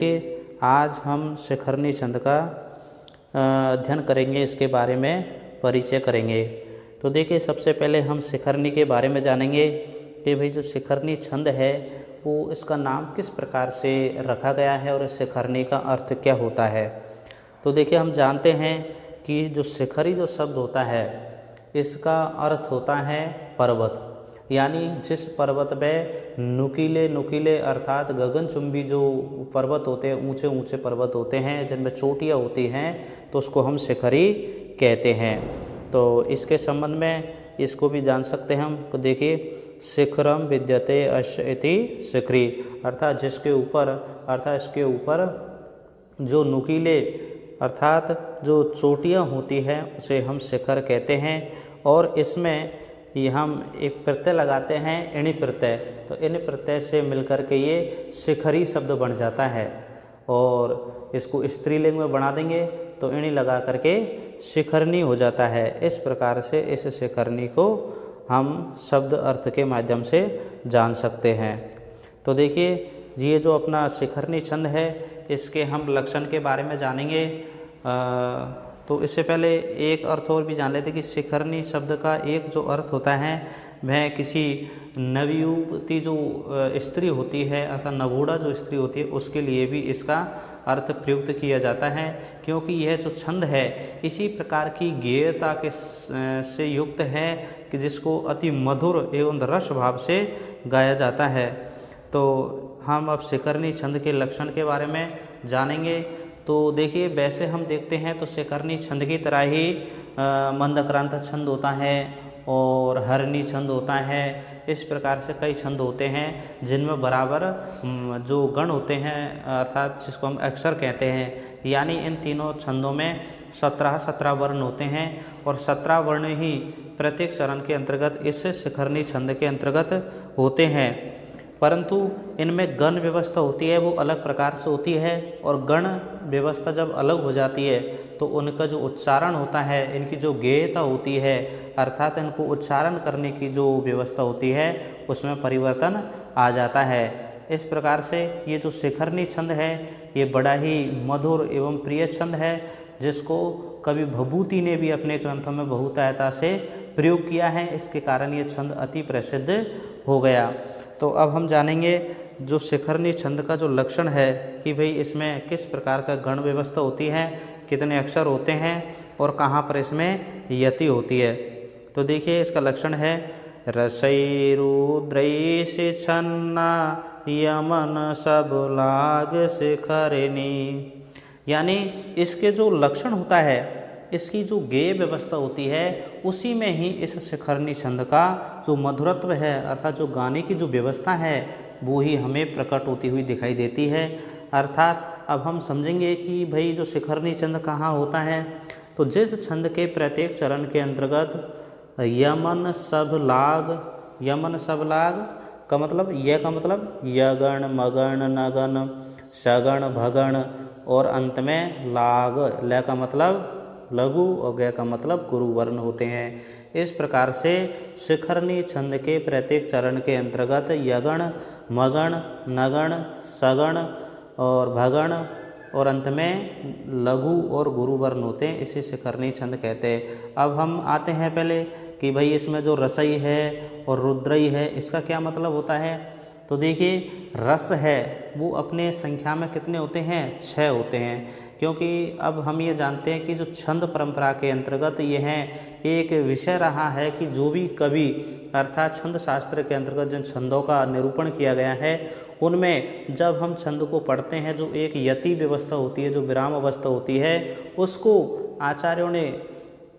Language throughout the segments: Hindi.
कि आज हम शिखरनी छंद का अध्ययन करेंगे, इसके बारे में परिचय करेंगे। तो देखिए, सबसे पहले हम शिखरनी के बारे में जानेंगे कि भाई जो शिखरनी छंद है वो इसका नाम किस प्रकार से रखा गया है और इस शिखरनी का अर्थ क्या होता है। तो देखिए, हम जानते हैं कि जो शिखरी जो शब्द होता है इसका अर्थ होता है पर्वत, यानी जिस पर्वत में नुकीले नुकीले अर्थात गगनचुंबी जो पर्वत होते हैं, ऊंचे ऊंचे पर्वत होते हैं जिनमें चोटियाँ होती हैं, तो उसको हम शिखरी कहते हैं। तो इसके संबंध में इसको भी जान सकते हैं हम। तो देखिए, शिखरम विद्यते अश्य इति शिखरी, अर्थात जिसके ऊपर, अर्थात इसके ऊपर जो नुकीले अर्थात जो चोटियाँ होती हैं उसे हम शिखर कहते हैं। और इसमें ये हम एक प्रत्यय लगाते हैं, इणि प्रत्यय। तो इन प्रत्यय से मिलकर के ये शिखरी शब्द बन जाता है और इसको स्त्रीलिंग में बना देंगे तो इणि लगा करके शिखरनी हो जाता है। इस प्रकार से इस शिखरनी को हम शब्द अर्थ के माध्यम से जान सकते हैं। तो देखिए, ये जो अपना शिखरनी छंद है इसके हम लक्षण के बारे में जानेंगे। तो इससे पहले एक अर्थ और भी जान लेते कि शिखरनी शब्द का एक जो अर्थ होता है वह किसी नवयुवती जो स्त्री होती है अर्थात नवोढ़ा जो स्त्री होती है उसके लिए भी इसका अर्थ प्रयुक्त किया जाता है, क्योंकि यह जो छंद है इसी प्रकार की गेयता के से युक्त है कि जिसको अति मधुर एवं रस भाव से गाया जाता है। तो हम अब शिखरनी छंद के लक्षण के बारे में जानेंगे। तो देखिए, वैसे हम देखते हैं तो शिखरनी छंद की तरह ही मंदक्रांत छंद होता है और हरणी छंद होता है। इस प्रकार से कई छंद होते हैं जिनमें बराबर जो गण होते हैं अर्थात जिसको हम अक्षर कहते हैं, यानी इन तीनों छंदों में 17 वर्ण होते हैं और 17 वर्ण ही प्रत्येक चरण के अंतर्गत इस शिखरनी छंद के अंतर्गत होते हैं। परंतु इनमें गण व्यवस्था होती है वो अलग प्रकार से होती है, और गण व्यवस्था जब अलग हो जाती है तो उनका जो उच्चारण होता है, इनकी जो गेयता होती है अर्थात इनको उच्चारण करने की जो व्यवस्था होती है उसमें परिवर्तन आ जाता है। इस प्रकार से ये जो शिखरनी छंद है ये बड़ा ही मधुर एवं प्रिय छंद है, जिसको कवि भभूति ने भी अपने ग्रंथों में बहुतायता से प्रयोग किया है। इसके कारण ये छंद अति प्रसिद्ध हो गया। तो अब हम जानेंगे जो शिखरनी छंद का जो लक्षण है कि भाई इसमें किस प्रकार का गण व्यवस्था होती है, कितने अक्षर होते हैं और कहाँ पर इसमें यति होती है। तो देखिए, इसका लक्षण है रसै रुद्रैः छन्ना यमन सब लाग शिखरिणी, यानी इसके जो लक्षण होता है, इसकी जो गेय व्यवस्था होती है उसी में ही इस शिखरनी छंद का जो मधुरत्व है अर्थात जो गाने की जो व्यवस्था है वो ही हमें प्रकट होती हुई दिखाई देती है। अर्थात अब हम समझेंगे कि भाई जो शिखरनी छंद कहाँ होता है। तो जिस छंद के प्रत्येक चरण के अंतर्गत यमन सब लाग, यमन सब लाग का मतलब य का मतलब यगण मगण नगण सगण भगण और अंत में लाग, ल का मतलब लघु और ग का मतलब गुरु वर्ण होते हैं। इस प्रकार से शिखरनी छंद के प्रत्येक चरण के अंतर्गत यगण मगण नगण सगण और भगण और अंत में लघु और गुरु वर्ण होते हैं, इसे शिखरनी छंद कहते हैं। अब हम आते हैं पहले कि भाई इसमें जो रसई है और रुद्रई है इसका क्या मतलब होता है। तो देखिए, रस है वो अपने संख्या में कितने होते हैं, 6 होते हैं, क्योंकि अब हम ये जानते हैं कि जो छंद परंपरा के अंतर्गत ये हैं एक विषय रहा है कि जो भी कवि अर्थात छंद शास्त्र के अंतर्गत जिन छंदों का निरूपण किया गया है उनमें जब हम छंद को पढ़ते हैं जो एक यति व्यवस्था होती है, जो विराम अवस्था होती है, उसको आचार्यों ने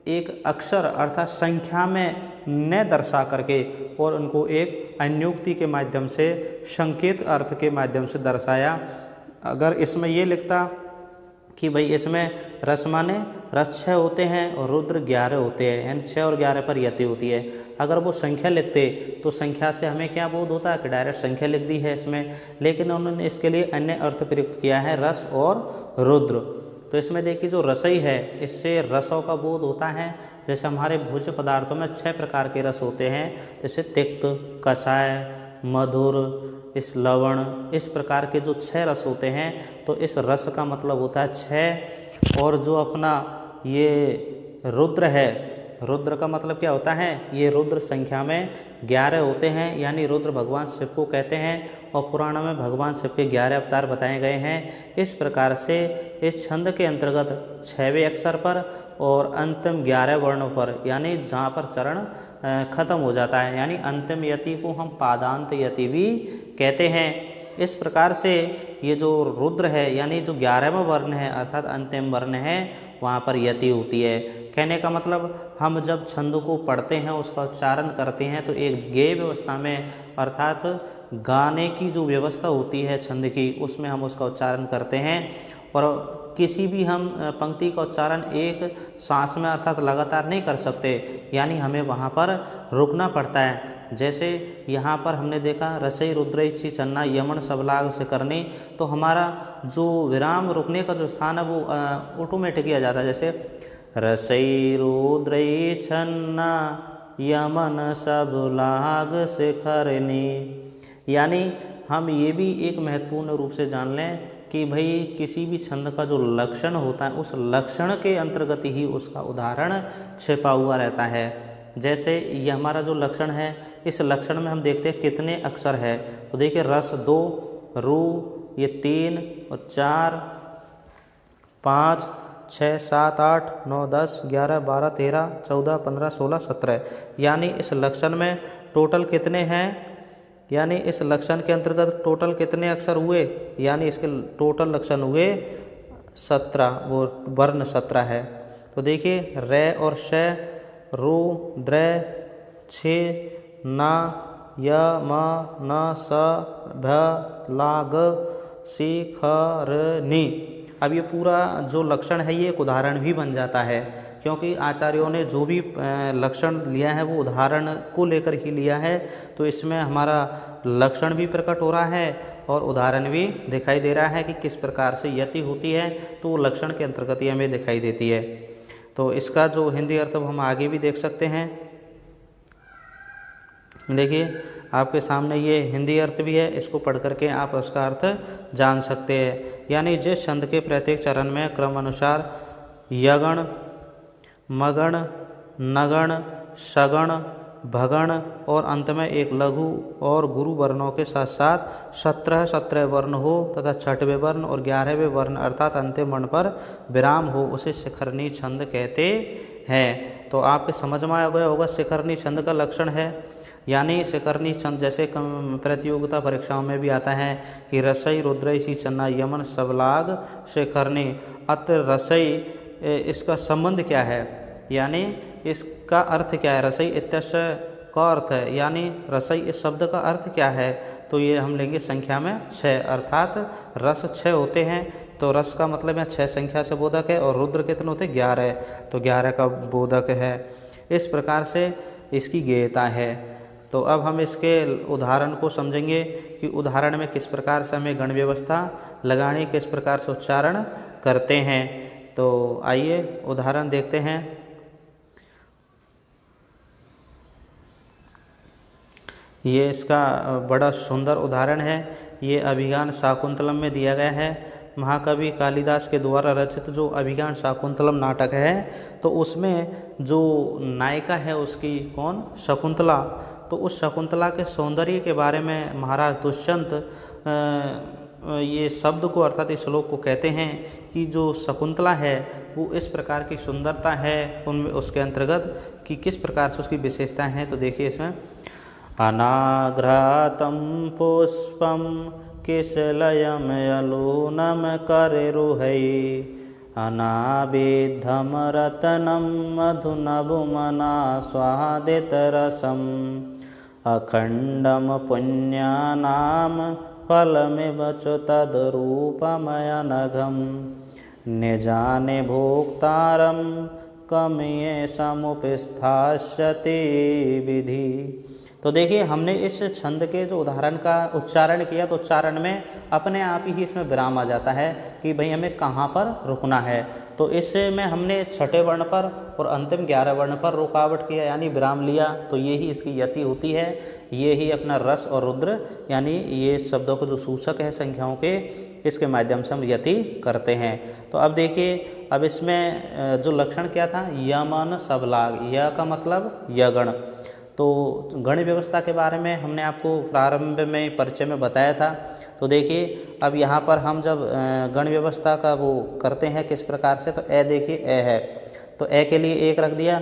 एक अक्षर अर्थात संख्या में न दर्शा करके और उनको एक अन्योक्ति के माध्यम से संकेत अर्थ के माध्यम से दर्शाया। अगर इसमें ये लिखता कि भाई इसमें रस माने रस 6 होते हैं और रुद्र 11 होते हैं, यानी 6 और 11 पर यति होती है, अगर वो संख्या लिखते तो संख्या से हमें क्या बोध होता है कि डायरेक्ट संख्या लिख दी है इसमें, लेकिन उन्होंने इसके लिए अन्य अर्थ प्रयुक्त किया है, रस और रुद्र। तो इसमें देखिए जो रसई है इससे रसों का बोध होता है। जैसे हमारे भोज्य पदार्थों में 6 प्रकार के रस होते हैं, जैसे तिक्त, कषाय, मधुर, इस लवण, इस प्रकार के जो 6 रस होते हैं, तो इस रस का मतलब होता है 6। और जो अपना ये रुद्र है, रुद्र का मतलब क्या होता है, ये रुद्र संख्या में 11 होते हैं, यानी रुद्र भगवान शिव को कहते हैं। और पुराण में भगवान शिव के 11 अवतार बताए गए हैं। इस प्रकार से इस छंद के अंतर्गत 6वें अक्षर पर और अंतिम 11 वर्णों पर, यानी जहाँ पर चरण खत्म हो जाता है, यानी अंतिम यति को हम पादांत यति भी कहते हैं। इस प्रकार से ये जो रुद्र है, यानी जो 11वां वर्ण है अर्थात अंतिम वर्ण है, वहाँ पर यति होती है। कहने का मतलब हम जब छंद को पढ़ते हैं, उसका उच्चारण करते हैं, तो एक गेय व्यवस्था में अर्थात गाने की जो व्यवस्था होती है छंद की, उसमें हम उसका उच्चारण करते हैं। और किसी भी हम पंक्ति का उच्चारण एक सांस में अर्थात लगातार नहीं कर सकते, यानी हमें वहाँ पर रुकना पड़ता है। जैसे यहाँ पर हमने देखा रसई रुद्रैछि चन्ना यमन सबलाग से करनी, तो हमारा जो विराम रुकने का जो स्थान है वो ऑटोमेटिक किया जाता है। जैसे रसई रुद्रैछि चन्ना यमन सबलाग से करनी, यानी हम ये भी एक महत्वपूर्ण रूप से जान लें कि भाई किसी भी छंद का जो लक्षण होता है, उस लक्षण के अंतर्गत ही उसका उदाहरण छिपा हुआ रहता है। जैसे ये हमारा जो लक्षण है, इस लक्षण में हम देखते हैं कितने अक्षर है, तो देखिए रस 2, रू ये 3 और 4 5 6 7 8 9 10 11 12 13 14 15 16 17, यानी इस लक्षण में टोटल कितने हैं, यानी इस लक्षण के अंतर्गत टोटल कितने अक्षर हुए, यानी इसके टोटल लक्षण हुए 17, वो वर्ण 17 है। तो देखिए रे और श, रू द्र छ ना य म न स भ लाग सी ख र नी। अब ये पूरा जो लक्षण है ये एक उदाहरण भी बन जाता है, क्योंकि आचार्यों ने जो भी लक्षण लिया है वो उदाहरण को लेकर ही लिया है। तो इसमें हमारा लक्षण भी प्रकट हो रहा है और उदाहरण भी दिखाई दे रहा है कि किस प्रकार से यति होती है, तो वो लक्षण के अंतर्गत ही हमें दिखाई देती है। तो इसका जो हिंदी अर्थ हम आगे भी देख सकते हैं। देखिए आपके सामने ये हिंदी अर्थ भी है, इसको पढ़ करके आप उसका अर्थ जान सकते हैं। यानी जिस छंद के प्रत्येक चरण में क्रम अनुसार यगण, मगण, नगण, सगण, भगण और अंत में एक लघु और गुरु वर्णों के साथ साथ 17 वर्ण हो तथा 6वें वर्ण और 11वें वर्ण अर्थात अंतिम वर्ण पर विराम हो, उसे शिखरणी छंद कहते हैं। तो आपके समझ में आ गया होगा शिखरणी छंद का लक्षण है। यानी शिखरणी छंद जैसे प्रतियोगिता परीक्षाओं में भी आता है कि रसई रुद्रैछि चन्ना यमन सबलाग शिखरणी। अत्र रसई इसका संबंध क्या है, यानी इसका अर्थ क्या है, रसई इत्यस्य का अर्थ है, यानी रसई इस शब्द का अर्थ क्या है, तो ये हम लेंगे संख्या में 6, अर्थात रस 6 होते हैं। तो रस का मतलब है 6 संख्या से बोधक है और रुद्र कितने होते हैं 11, तो 11 का बोधक है। इस प्रकार से इसकी गेयता है। तो अब हम इसके उदाहरण को समझेंगे कि उदाहरण में किस प्रकार से हमें गण व्यवस्था लगानी, किस प्रकार से उच्चारण करते हैं। तो आइए उदाहरण देखते हैं। ये इसका बड़ा सुंदर उदाहरण है। ये अभिज्ञान शाकुंतलम में दिया गया है। महाकवि कालिदास के द्वारा रचित जो अभिज्ञान शाकुंतलम नाटक है, तो उसमें जो नायिका है उसकी कौन, शकुंतला। तो उस शकुंतला के सौंदर्य के बारे में महाराज दुष्यंत ये शब्द को अर्थात इस श्लोक को कहते हैं कि जो शकुंतला है वो इस प्रकार की सुंदरता है उनमें, उसके अंतर्गत कि किस प्रकार से उसकी विशेषताएं हैं। तो देखिए इसमें अनाघ्रातं पुष्पं किशलयं यलूनं कररुहै अनाविद्धं रत्नं मधुनभुमना स्वादितरसम् अखण्डं पुण्यानां फलमिव च तद्रूपमयनघं निजाने भोक्तारं कमये समुपस्थास्यति विधि। तो देखिए हमने इस छंद के जो उदाहरण का उच्चारण किया तो उच्चारण में अपने आप ही इसमें विराम आ जाता है कि भाई हमें कहाँ पर रुकना है। तो इसमें हमने छठे वर्ण पर और अंतिम 11 वर्ण पर रुकावट किया यानी विराम लिया, तो ये ही इसकी यति होती है। ये ही अपना रस और रुद्र यानी ये शब्दों को जो सूचक है संख्याओं के, इसके माध्यम से हम यति करते हैं। तो अब देखिए अब इसमें जो लक्षण क्या था, यमन सबलाग, य का मतलब यगण। तो गण व्यवस्था के बारे में हमने आपको प्रारंभ में परिचय में बताया था। तो देखिए अब यहाँ पर हम जब गण व्यवस्था का वो करते हैं किस प्रकार से, तो ए देखिए ए है तो ए के लिए 1 रख दिया,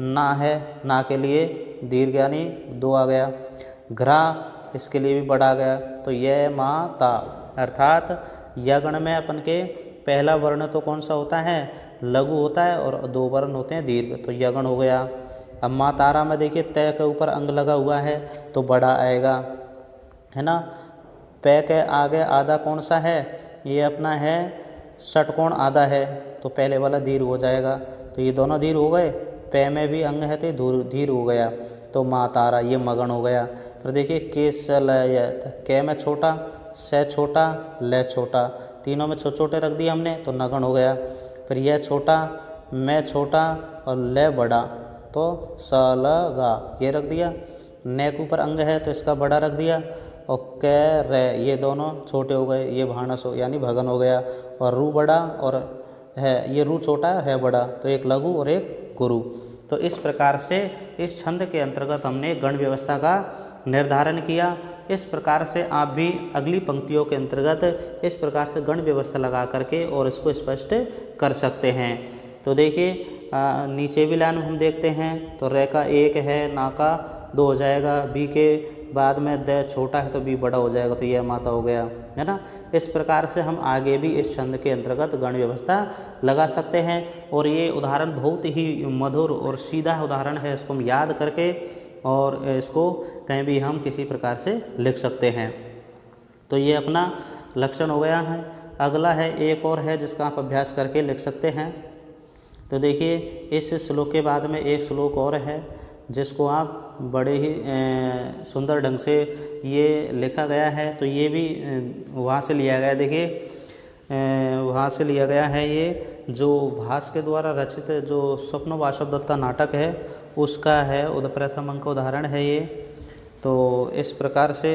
ना है ना के लिए दीर्घ यानी 2 आ गया, घ्रा इसके लिए भी बड़ा आ गया, तो ये माता अर्थात यगण में अपन के पहला वर्ण तो कौन सा होता है, लघु होता है और 2 वर्ण होते हैं दीर्घ, तो यगण हो गया। अब माँ तारा में देखिए तय के ऊपर अंग लगा हुआ है तो बड़ा आएगा, है ना। पै के आगे आधा कौन सा है, ये अपना है षटकोण आधा है, तो पहले वाला धीर हो जाएगा, तो ये दोनों धीर हो गए। पै में भी अंग है तो धीर हो गया, तो माँ तारा ये मगन हो गया। फिर देखिए केसलयत, कै में छोटा, से छोटा, ले छोटा, तीनों में छोटे छोटे रख दिए हमने तो नगन हो गया। फिर यह छोटा, मैं छोटा और ले बड़ा, तो सलगा ये रख दिया। ने के ऊपर अंग है तो इसका बड़ा रख दिया, और कै रे ये दोनों छोटे हो गए, ये भानस हो यानी भगन हो गया। और रू बड़ा और है, ये रू छोटा है बड़ा, तो एक लघु और एक गुरु। तो इस प्रकार से इस छंद के अंतर्गत हमने गण व्यवस्था का निर्धारण किया। इस प्रकार से आप भी अगली पंक्तियों के अंतर्गत इस प्रकार से गण व्यवस्था लगा करके और इसको स्पष्ट कर सकते हैं। तो देखिए नीचे भी लाइन हम देखते हैं, तो रे का 1 है, ना का 2 हो जाएगा, बी के बाद में द छोटा है तो बी बड़ा हो जाएगा, तो यह माता हो गया, है ना। इस प्रकार से हम आगे भी इस छंद के अंतर्गत गण व्यवस्था लगा सकते हैं। और ये उदाहरण बहुत ही मधुर और सीधा उदाहरण है, इसको हम याद करके और इसको कहीं भी हम किसी प्रकार से लिख सकते हैं। तो ये अपना लक्षण हो गया है। अगला है एक और है जिसका आप अभ्यास करके लिख सकते हैं। तो देखिए इस श्लोक के बाद में एक श्लोक और है जिसको आप बड़े ही सुंदर ढंग से ये लिखा गया है, तो ये भी वहाँ से लिया गया। देखिए वहाँ से लिया गया है, ये जो भास के द्वारा रचित जो स्वप्न वासव दत्ता नाटक है उसका है, प्रथम अंक उदाहरण है ये। तो इस प्रकार से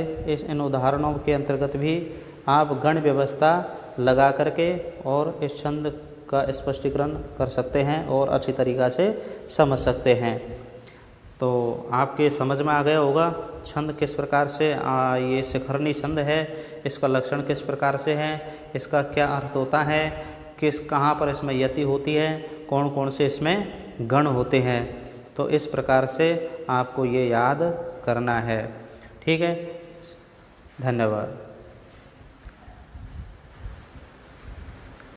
इन उदाहरणों के अंतर्गत भी आप गण व्यवस्था लगा करके और इस छंद का स्पष्टीकरण कर सकते हैं और अच्छी तरीक़ा से समझ सकते हैं। तो आपके समझ में आ गया होगा छंद किस प्रकार से ये शिखरणी छंद है, इसका लक्षण किस प्रकार से है, इसका क्या अर्थ होता है, कहाँ पर इसमें यति होती है, कौन कौन से इसमें गण होते हैं। तो इस प्रकार से आपको ये याद करना है। ठीक है, धन्यवाद।